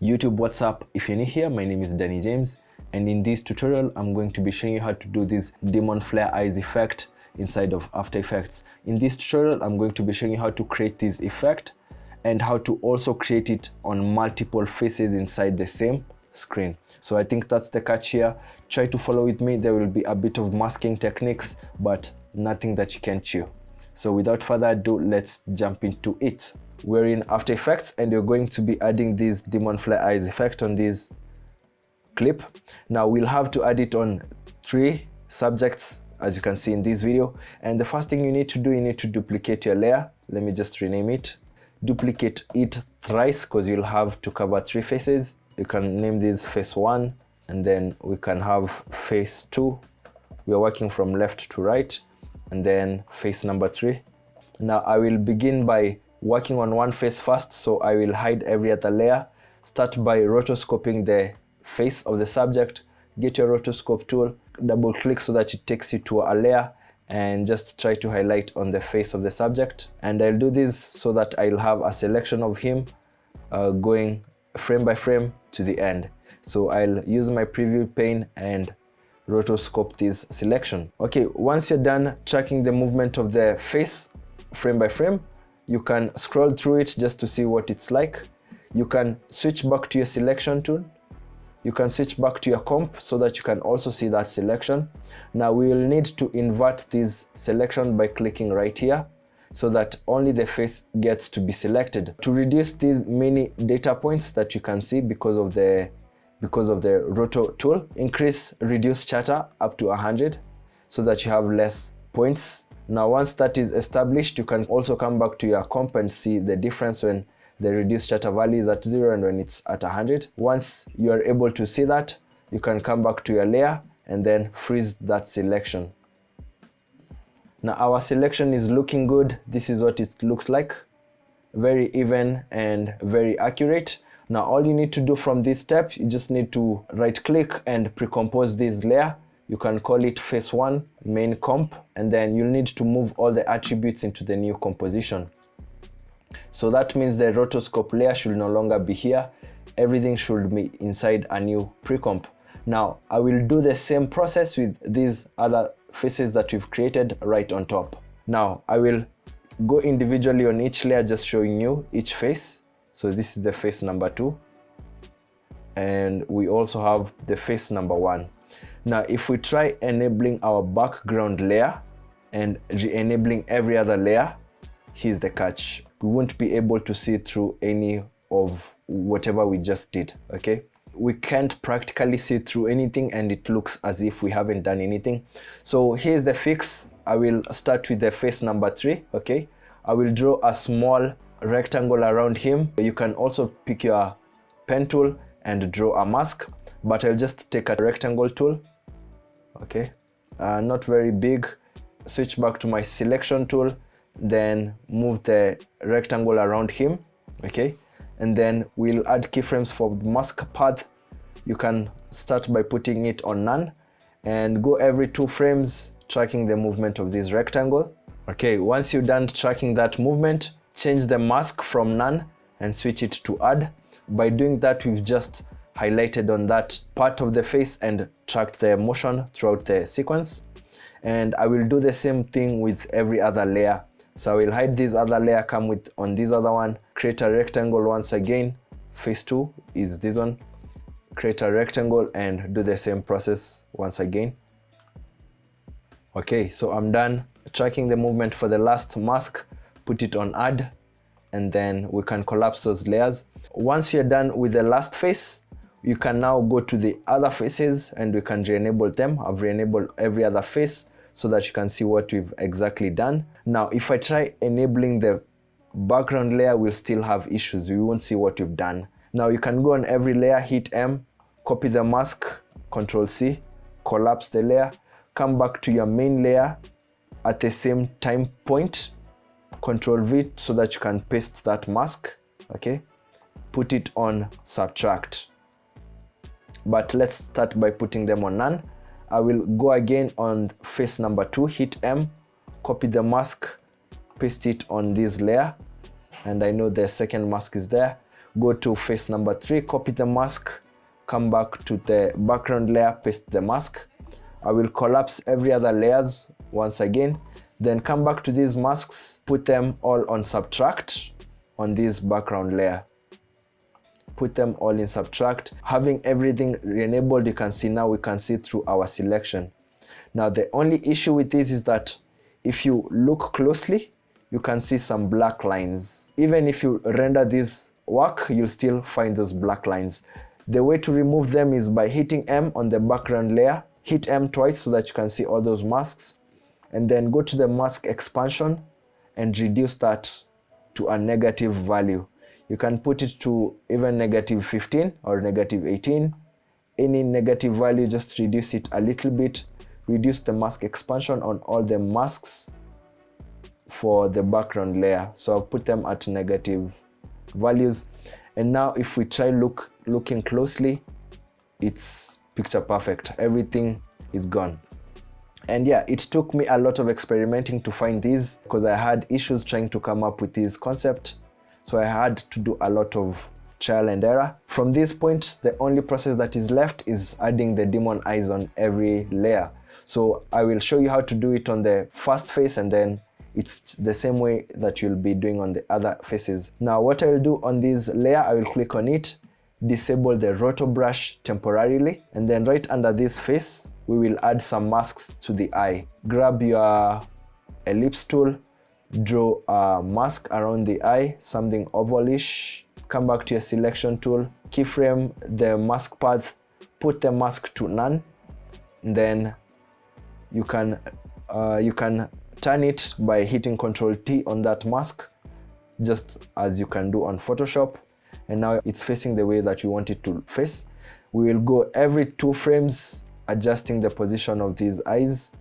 YouTube, what's up? If you're new here, my name is Danny James, and in this tutorial I'm going to be showing you how to do this demon flare eyes effect inside of After Effects. In this tutorial I'm going to be showing you how to create this effect and how to also create it on multiple faces inside the same screen. So I think that's the catch here. Try to follow with me. There will be a bit of masking techniques, but nothing that you can chew. So without further ado, let's jump into it. We're in After Effects and you're going to be adding this demon flare eyes effect on this clip. Now we'll have to add it on 3 subjects, as you can see in this video. And the first thing you need to do, you need to duplicate your layer. Let me just rename it. Duplicate it thrice because you'll have to cover 3 faces. You can name this face 1, and then we can have face 2. We are working from left to right, and then face number 3. Now I will begin by working on one face first, so I will hide every other layer. Start by rotoscoping the face of the subject. Get your rotoscope tool, double click so that it takes you to a layer, and just try to highlight on the face of the subject. And I'll do this so that I'll have a selection of him going frame by frame to the end. So I'll use my preview pane and rotoscope this selection. Okay, once you're done tracking the movement of the face frame by frame, you can scroll through it just to see what it's like. You can switch back to your selection tool. You can switch back to your comp so that you can also see that selection. Now we will need to invert this selection by clicking right here so that only the face gets to be selected. To reduce these many data points that you can see because of the roto tool, increase reduce chatter up to 100 so that you have less points. Now once that is established, you can also come back to your comp and see the difference when the reduced chatter value is at 0 and when it's at 100. Once you are able to see that, you can come back to your layer and then freeze that selection. Now our selection is looking good. This is what it looks like. Very even and very accurate. Now all you need to do from this step, you just need to right click and pre-compose this layer. You can call it face 1 main comp, and then you'll need to move all the attributes into the new composition. So that means the rotoscope layer should no longer be here. Everything should be inside a new pre-comp. Now I will do the same process with these other faces that we've created right on top. Now I will go individually on each layer, just showing you each face. So this is the face number 2, and we also have the face number 1. Now if we try enabling our background layer and re-enabling every other layer, here's the catch. We won't be able to see through any of whatever we just did. Okay, we can't practically see through anything and it looks as if we haven't done anything. So here's the fix. I will start with the face number 3. Okay, I will draw a small rectangle around him. You can also pick your pen tool and draw a mask, but I'll just take a rectangle tool. Okay, not very big. Switch back to my selection tool, then move the rectangle around him. Okay, and then we'll add keyframes for the mask path. You can start by putting it on none and go every 2 frames tracking the movement of this rectangle. Okay, once you're done tracking that movement, change the mask from none and switch it to add. By doing that, we've just highlighted on that part of the face and tracked the motion throughout the sequence. And I will do the same thing with every other layer. So I will hide this other layer, come with on this other one, create a rectangle once again. Face 2 is this one. Create a rectangle and do the same process once again. Okay, so I'm done tracking the movement for the last mask. Put it on add, and then we can collapse those layers. Once you're done with the last face, you can now go to the other faces and we can re-enable them. I've re-enabled every other face so that you can see what we've exactly done. Now if I try enabling the background layer, we'll still have issues. We won't see what we've done. Now you can go on every layer, hit M, copy the mask, Ctrl C, collapse the layer, come back to your main layer at the same time point, Ctrl V so that you can paste that mask. Okay, put it on subtract. But let's start by putting them on none. I will go again on face number 2, hit M, copy the mask, paste it on this layer, and I know the second mask is there. go to face number 3, copy the mask, come back to the background layer, paste the mask. I will collapse every other layers once again, then come back to these masks, put them all on subtract on this background layer. Put them all in subtract. Having everything re-enabled, you can see now we can see through our selection. Now the only issue with this is that if you look closely, you can see some black lines. Even if you render this work, you'll still find those black lines. The way to remove them is by hitting M on the background layer. Hit M twice so that you can see all those masks, and then go to the mask expansion and reduce that to a negative value. You can put it to even -15 or -18. Any negative value, just reduce it a little bit. Reduce the mask expansion on all the masks for the background layer. So I'll put them at negative values. And now if we try looking closely, it's picture perfect. Everything is gone. And yeah, it took me a lot of experimenting to find these because I had issues trying to come up with this concept. So I had to do a lot of trial and error. From this point, the only process that is left is adding the demon eyes on every layer. So I will show you how to do it on the first face, and then it's the same way that you'll be doing on the other faces. Now what I will do on this layer, I will click on it, disable the roto brush temporarily, and then right under this face, we will add some masks to the eye. Grab your ellipse tool, draw a mask around the eye, something ovalish. Come back to your selection tool, keyframe the mask path, put the mask to none, and then you can turn it by hitting Ctrl T on that mask, just as you can do on Photoshop. And now it's facing the way that you want it to face. We will go every 2 frames, adjusting the position of these eyes.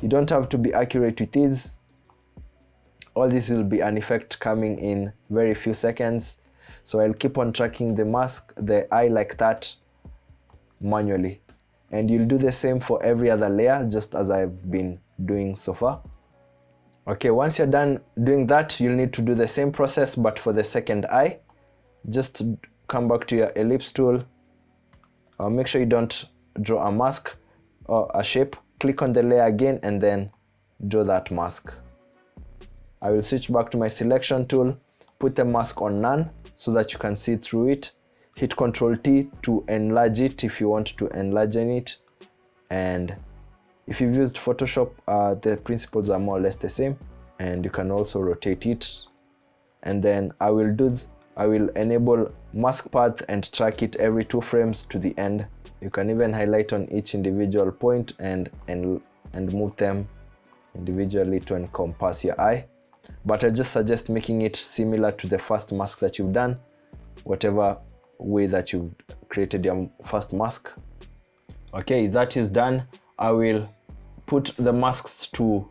You don't have to be accurate with these. All this will be an effect coming in very few seconds. So I'll keep on tracking the mask, the eye like that manually. And you'll do the same for every other layer, just as I've been doing so far. Okay, once you're done doing that, you'll need to do the same process, but for the second eye. Just come back to your ellipse tool. Make sure you don't draw a mask or a shape. Click on the layer again and then draw that mask. I will switch back to my selection tool, put the mask on none so that you can see through it. Hit Ctrl T to enlarge it if you want to enlarge it. And if you've used Photoshop, the principles are more or less the same, and you can also rotate it. And then I will enable mask path and track it every 2 frames to the end. You can even highlight on each individual point and move them individually to encompass your eye. But I just suggest making it similar to the first mask that you've done, whatever way that you've created your first mask. Okay, that is done. I will put the masks to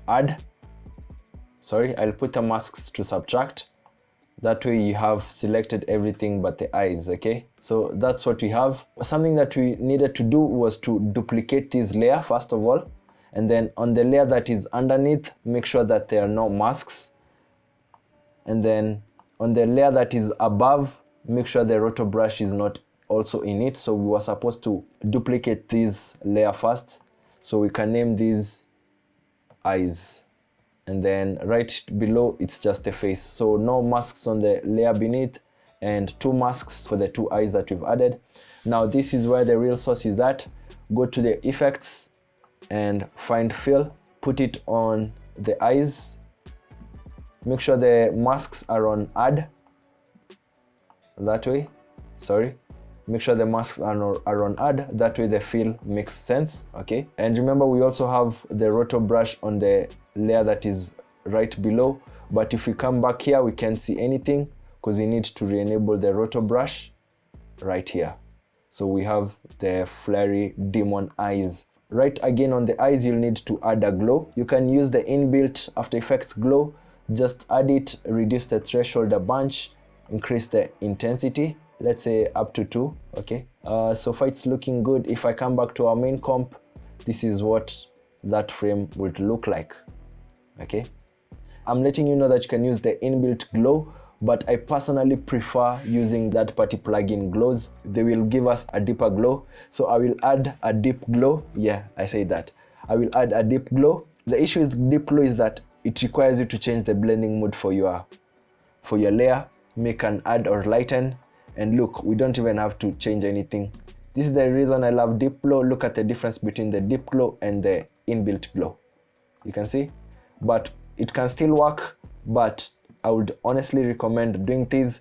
add. Sorry, I'll put the masks to subtract. That way you have selected everything but the eyes. Okay, so that's what we have. Something that we needed to do was to duplicate this layer first of all, and then on the layer that is underneath, make sure that there are no masks, and then on the layer that is above, make sure the roto brush is not also in it. So we were supposed to duplicate this layer first, so we can name these eyes, and then right below it's just a face. So no masks on the layer beneath, and 2 masks for the 2 eyes that we've added. Now this is where the real sauce is at. Go to the effects and find fill, put it on the eyes. Make sure the masks are on add, that way. Sorry, make sure the masks are on add, that way the fill makes sense. Okay, and remember we also have the roto brush on the layer that is right below, but if we come back here we can't see anything because we need to re-enable the roto brush right here. So we have the Flarey demon eyes. Right again on the eyes, you'll need to add a glow. You can use the inbuilt After Effects glow. Just add it, reduce the threshold a bunch, increase the intensity, let's say up to 2. Okay, so far it's looking good. If I come back to our main comp, this is what that frame would look like. Okay, I'm letting you know that you can use the inbuilt glow, but I personally prefer using that party plugin glows. They will give us a deeper glow. So I will add a deep glow. Yeah, I say that. I will add a deep glow. The issue with deep glow is that it requires you to change the blending mode for your layer, make an add or lighten, and look, we don't even have to change anything. This is the reason I love deep glow. Look at the difference between the deep glow and the inbuilt glow. You can see, but it can still work, but I would honestly recommend doing this.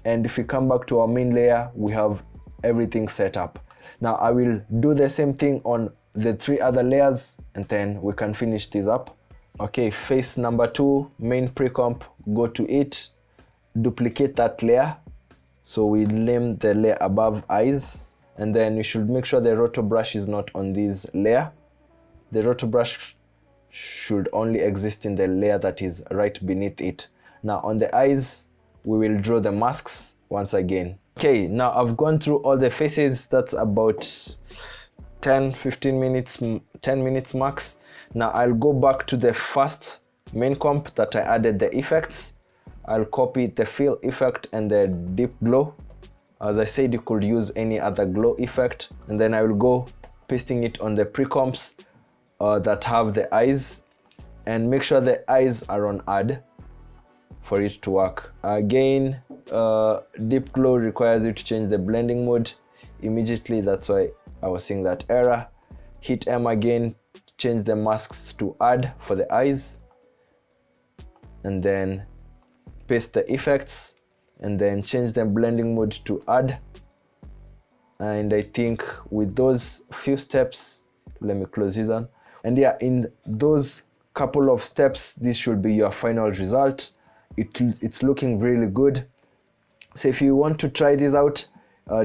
And if we come back to our main layer, we have everything set up. Now I will do the same thing on the 3 other layers, and then we can finish this up. Okay, face number 2, main pre-comp, go to it, duplicate that layer. So we name the layer above eyes, and then you should make sure the roto brush is not on this layer. The roto brush should only exist in the layer that is right beneath it. Now on the eyes, we will draw the masks once again. Okay, now I've gone through all the faces. That's about 10-15 minutes, 10 minutes max. Now I'll go back to the first main comp that I added the effects. I'll copy the fill effect and the deep glow. As I said, you could use any other glow effect, and then I will go pasting it on the pre-comps that have the eyes, and make sure the eyes are on add for it to work. Again, deep glow requires you to change the blending mode immediately. That's why I was seeing that error. Hit M again, change the masks to add for the eyes, and then paste the effects, and then change the blending mode to add. And I think with those few steps, let me close this on. And yeah, in those couple of steps, this should be your final result. It's looking really good. So if you want to try this out,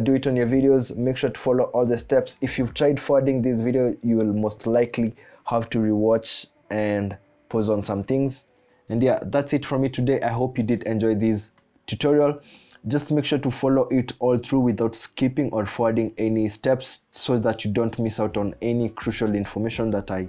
do it on your videos. Make sure to follow all the steps. If you've tried forwarding this video, you will most likely have to rewatch and pause on some things. And yeah, that's it from me today. I hope you did enjoy this tutorial. Just make sure to follow it all through without skipping or forwarding any steps, so that you don't miss out on any crucial information that I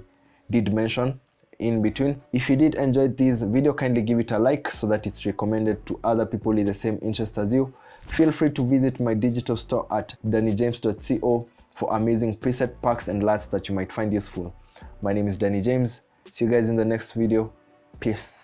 did mention in between. If you did enjoy this video, kindly give it a like so that it's recommended to other people in the same interest as you. Feel free to visit my digital store at dannyjames.co for amazing preset packs and LUTs that you might find useful. My name is Danny James. See you guys in the next video. Peace.